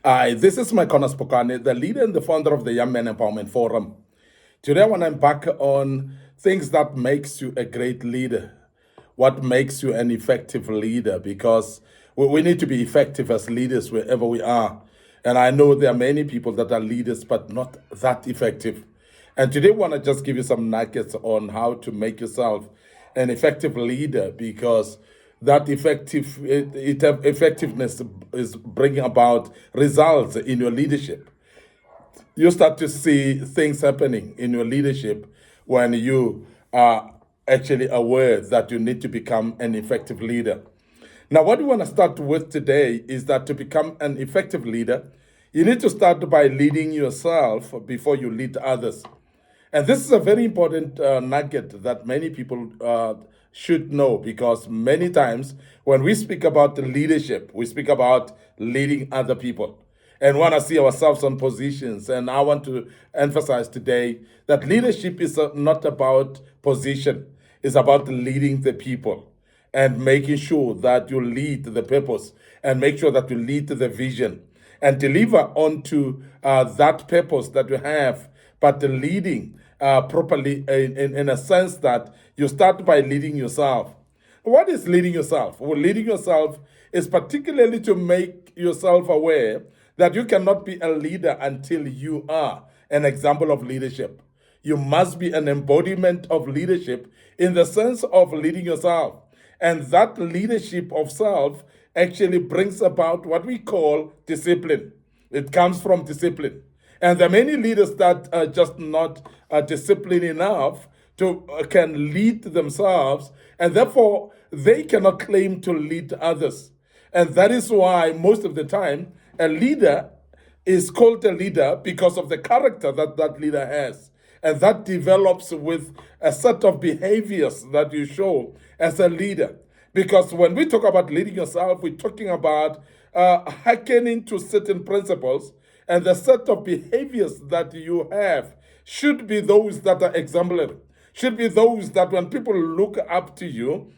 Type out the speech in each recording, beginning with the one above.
Hi, this is MIcornus, Phokane, the leader and the founder of the Young Men Empowerment Forum. Today I want to embark on things that makes you a great leader, what makes you an effective leader, because we need to be effective as leaders wherever we are. And I know there are many people that are leaders, but not that effective. And today I want to just give you some nuggets on how to make yourself an effective leader, because that effectiveness is bringing about results in your leadership. You start to see things happening in your leadership when you are actually aware that you need to become an effective leader. Now, what we want to start with today is that to become an effective leader, you need to start by leading yourself before you lead others. And this is a very important nugget that many people should know, because many times when we speak about leadership, we speak about leading other people and want to see ourselves on positions. And I want to emphasize today that leadership is not about position, it's about leading the people and making sure that you lead the purpose and make sure that you lead the vision and deliver onto that purpose that you have, but the leading properly in a sense that you start by leading yourself. What is leading yourself? Well, leading yourself is particularly to make yourself aware that you cannot be a leader until you are an example of leadership. You must be an embodiment of leadership in the sense of leading yourself. And that leadership of self actually brings about what we call discipline. It comes from discipline. And there are many leaders that are just not disciplined enough to can lead themselves, and therefore they cannot claim to lead others. And that is why most of the time a leader is called a leader because of the character that that leader has. And that develops with a set of behaviors that you show as a leader. Because when we talk about leading yourself, we're talking about hearkening to certain principles, and the set of behaviors that you have should be those that are exemplary, should be those that when people look up to you,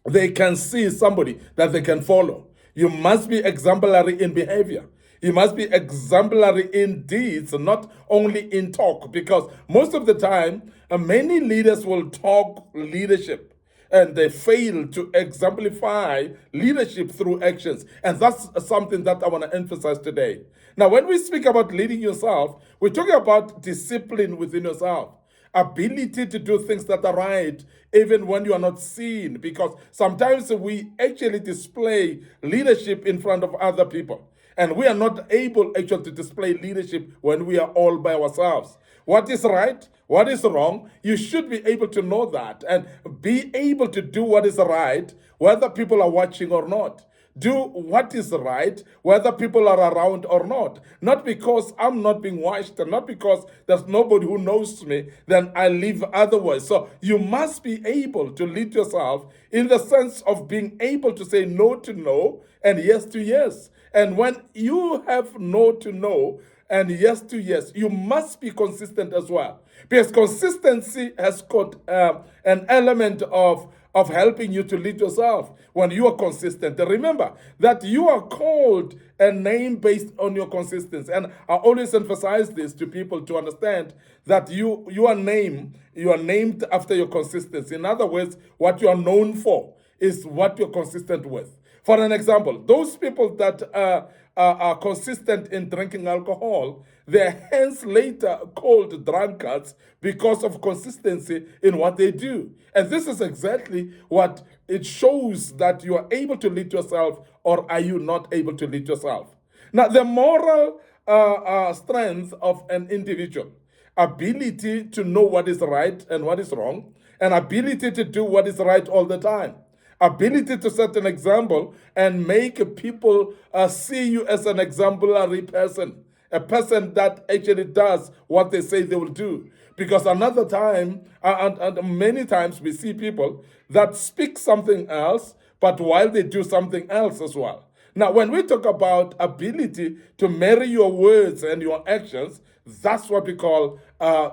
they can see somebody that they can follow. You must be exemplary in behavior. You must be exemplary in deeds, not only in talk, because most of the time, many leaders will talk leadership and they fail to exemplify leadership through actions. And that's something that I want to emphasize today. Now, when we speak about leading yourself, we're talking about discipline within yourself, ability to do things that are right even when you are not seen, because sometimes we actually display leadership in front of other people and we are not able actually to display leadership when we are all by ourselves. What is right, what is wrong, you should be able to know that and be able to do what is right whether people are watching or not. Do what is right, whether people are around or not. Not because I'm not being watched, and not because there's nobody who knows me, then I live otherwise. So you must be able to lead yourself in the sense of being able to say no to no and yes to yes. And when you have no to no and yes to yes, you must be consistent as well. Because consistency has got an element of helping you to lead yourself when you are consistent. Remember that you are called a name based on your consistency. And I always emphasize this to people to understand that you are named after your consistency. In other words, what you are known for is what you're consistent with. For an example, those people that are consistent in drinking alcohol, they're hence later called drunkards because of consistency in what they do. And this is exactly what it shows, that you are able to lead yourself or are you not able to lead yourself. Now, the moral strength of an individual, ability to know what is right and what is wrong, and ability to do what is right all the time, ability to set an example and make people see you as an exemplary person, a person that actually does what they say they will do. Because another time, and many times we see people that speak something else, but while they do something else as well. Now, when we talk about ability to marry your words and your actions, that's what we call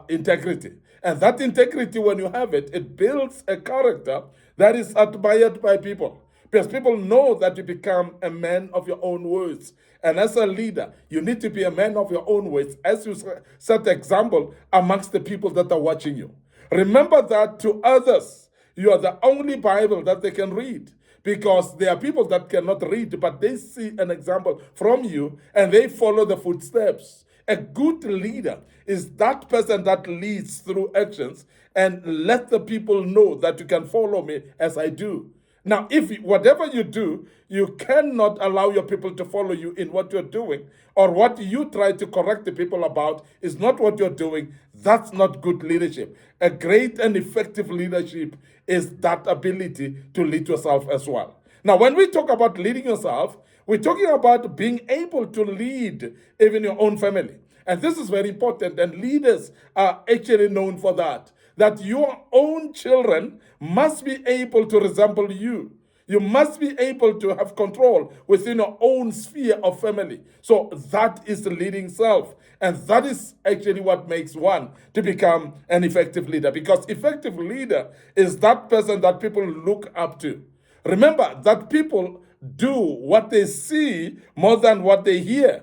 integrity. And that integrity, when you have it, it builds a character that is admired by people. Because people know that you become a man of your own words And as a leader, you need to be a man of your own ways as you set example amongst the people that are watching you. Remember that to others, you are the only Bible that they can read, because there are people that cannot read, but they see an example from you and they follow the footsteps. A good leader is that person that leads through actions and let the people know that you can follow me as I do. Now, if whatever you do, you cannot allow your people to follow you in what you're doing, or what you try to correct the people about is not what you're doing, that's not good leadership. A great and effective leadership is that ability to lead yourself as well. Now, when we talk about leading yourself, we're talking about being able to lead even your own family. And this is very important, and leaders are actually known for that. That your own children must be able to resemble you. You must be able to have control within your own sphere of family. So that is the leading self. And that is actually what makes one to become an effective leader. Because effective leader is that person that people look up to. Remember that people do what they see more than what they hear.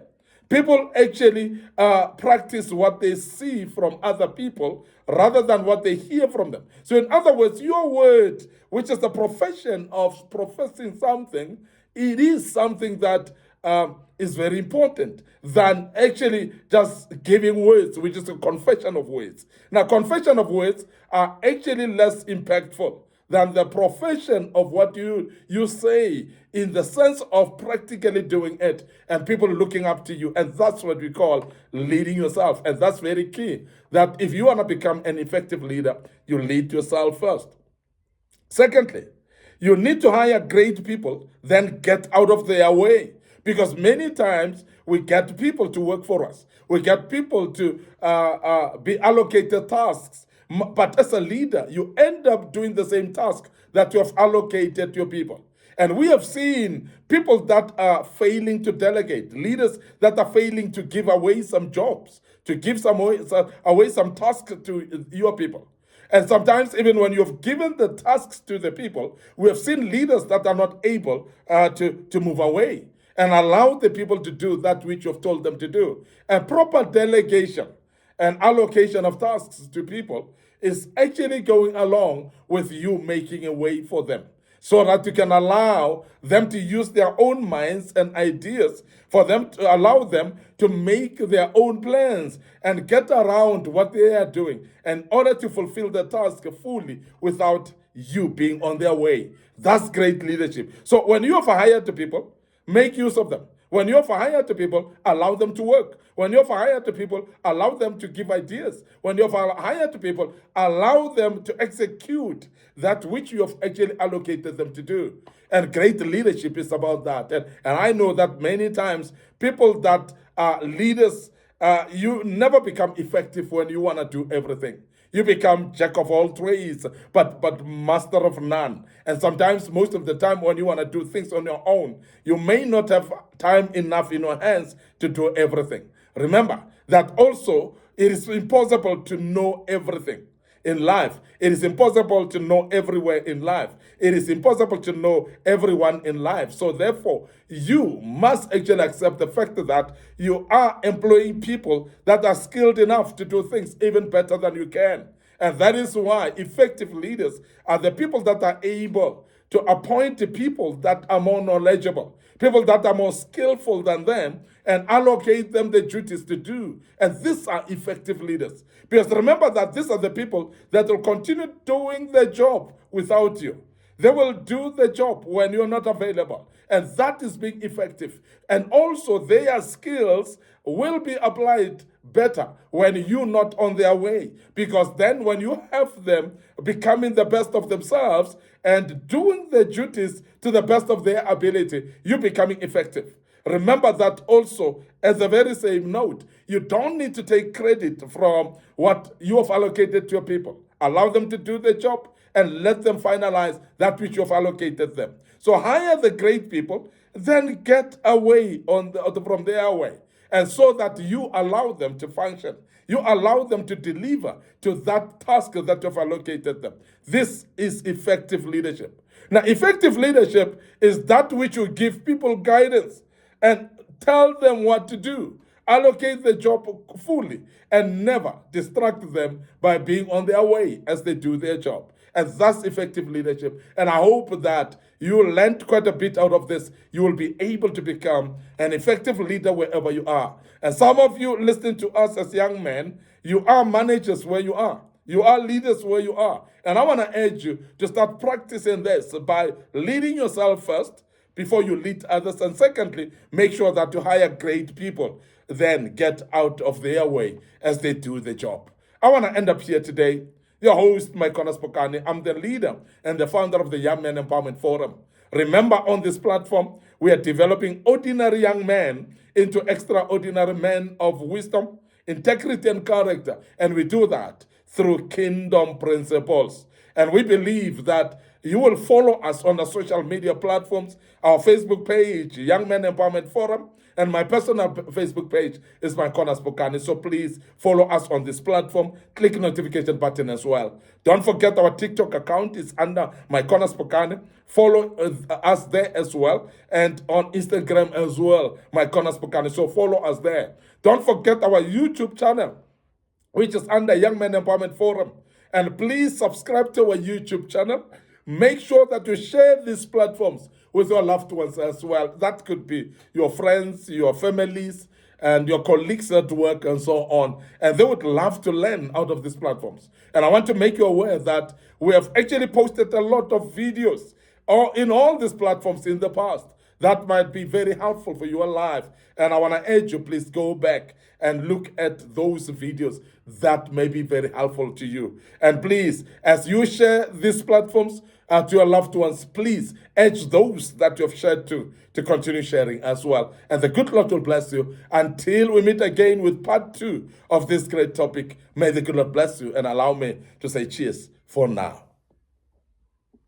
People actually practice what they see from other people rather than what they hear from them. So in other words, your word, which is the profession of professing something, it is something that is very important than actually just giving words, which is a confession of words. Now, confession of words are actually less impactful than the profession of what you say, in the sense of practically doing it and people looking up to you. And that's what we call leading yourself. And that's very key, that if you want to become an effective leader, you lead yourself first. Secondly, you need to hire great people, then get out of their way. Because many times we get people to work for us. We get people to be allocated tasks. But as a leader, you end up doing the same task that you have allocated to your people. And we have seen people that are failing to delegate, leaders that are failing to give away some jobs, to give away some tasks to your people. And sometimes even when you've given the tasks to the people, we have seen leaders that are not able to move away and allow the people to do that which you've told them to do. And proper delegation and allocation of tasks to people is actually going along with you making a way for them, so that you can allow them to use their own minds and ideas, for them to allow them to make their own plans and get around what they are doing in order to fulfill the task fully without you being on their way. That's great leadership. So when you have hired people, make use of them. When you have hired people, allow them to work. When you have hired people, allow them to give ideas. When you have hired people, allow them to execute that which you have actually allocated them to do. And great leadership is about that. And I know that many times people that are leaders, you never become effective when you want to do everything. You become jack of all trades, but master of none. And sometimes, most of the time, when you want to do things on your own, you may not have time enough in your hands to do everything. Remember that also it is impossible to know everything in life. It is impossible to know everywhere in life. It is impossible to know everyone in life. So therefore, you must actually accept the fact that you are employing people that are skilled enough to do things even better than you can. And that is why effective leaders are the people that are able to appoint the people that are more knowledgeable, people that are more skillful than them, and allocate them the duties to do. And these are effective leaders. Because remember that these are the people that will continue doing the job without you. They will do the job when you're not available. And that is being effective. And also their skills will be applied better when you're not on their way. Because then when you have them becoming the best of themselves and doing the duties to the best of their ability, you're becoming effective. Remember that also, as a very same note, you don't need to take credit from what you have allocated to your people. Allow them to do the job and let them finalize that which you have allocated them. So hire the great people, then get away from their way. And so that you allow them to function. You allow them to deliver to that task that you've allocated them. This is effective leadership. Now, effective leadership is that which will give people guidance and Tell them what to do. Allocate the job fully and never distract them by being on their way as they do their job. And that's effective leadership. And I hope that you learned quite a bit out of this. You will be able to become an effective leader wherever you are. And some of you listening to us as young men, you are managers where you are. You are leaders where you are. And I want to urge you to start practicing this by leading yourself first before you lead others. And secondly, make sure that you hire great people. Then get out of their way as they do the job. I want to end up here today. Your host, MIcornus Phokane. I'm the leader and the founder of the Young Men Empowerment Forum. Remember, on this platform, we are developing ordinary young men into extraordinary men of wisdom, integrity, and character. And we do that through kingdom principles. And we believe that you will follow us on the social media platforms, our Facebook page, Young Men Empowerment Forum, and my personal Facebook page is MIcornus Phokane. So please follow us on this platform. Click notification button as well. Don't forget our TikTok account is under MIcornus Phokane. Follow us there as well. And on Instagram as well, MIcornus Phokane. So follow us there. Don't forget our YouTube channel, which is under Young Men Empowerment Forum. And please subscribe to our YouTube channel. Make sure that you share these platforms with your loved ones as well. That could be your friends, your families, and your colleagues at work and so on. And they would love to learn out of these platforms. And I want to make you aware that we have actually posted a lot of videos in all these platforms in the past that might be very helpful for your life. And I want to urge you, please go back and look at those videos that may be very helpful to you. And please, as you share these platforms to your loved ones, please urge those that you have shared to continue sharing as well. And the good Lord will bless you. Until we meet again with part 2 of this great topic, may the good Lord bless you and allow me to say cheers for now.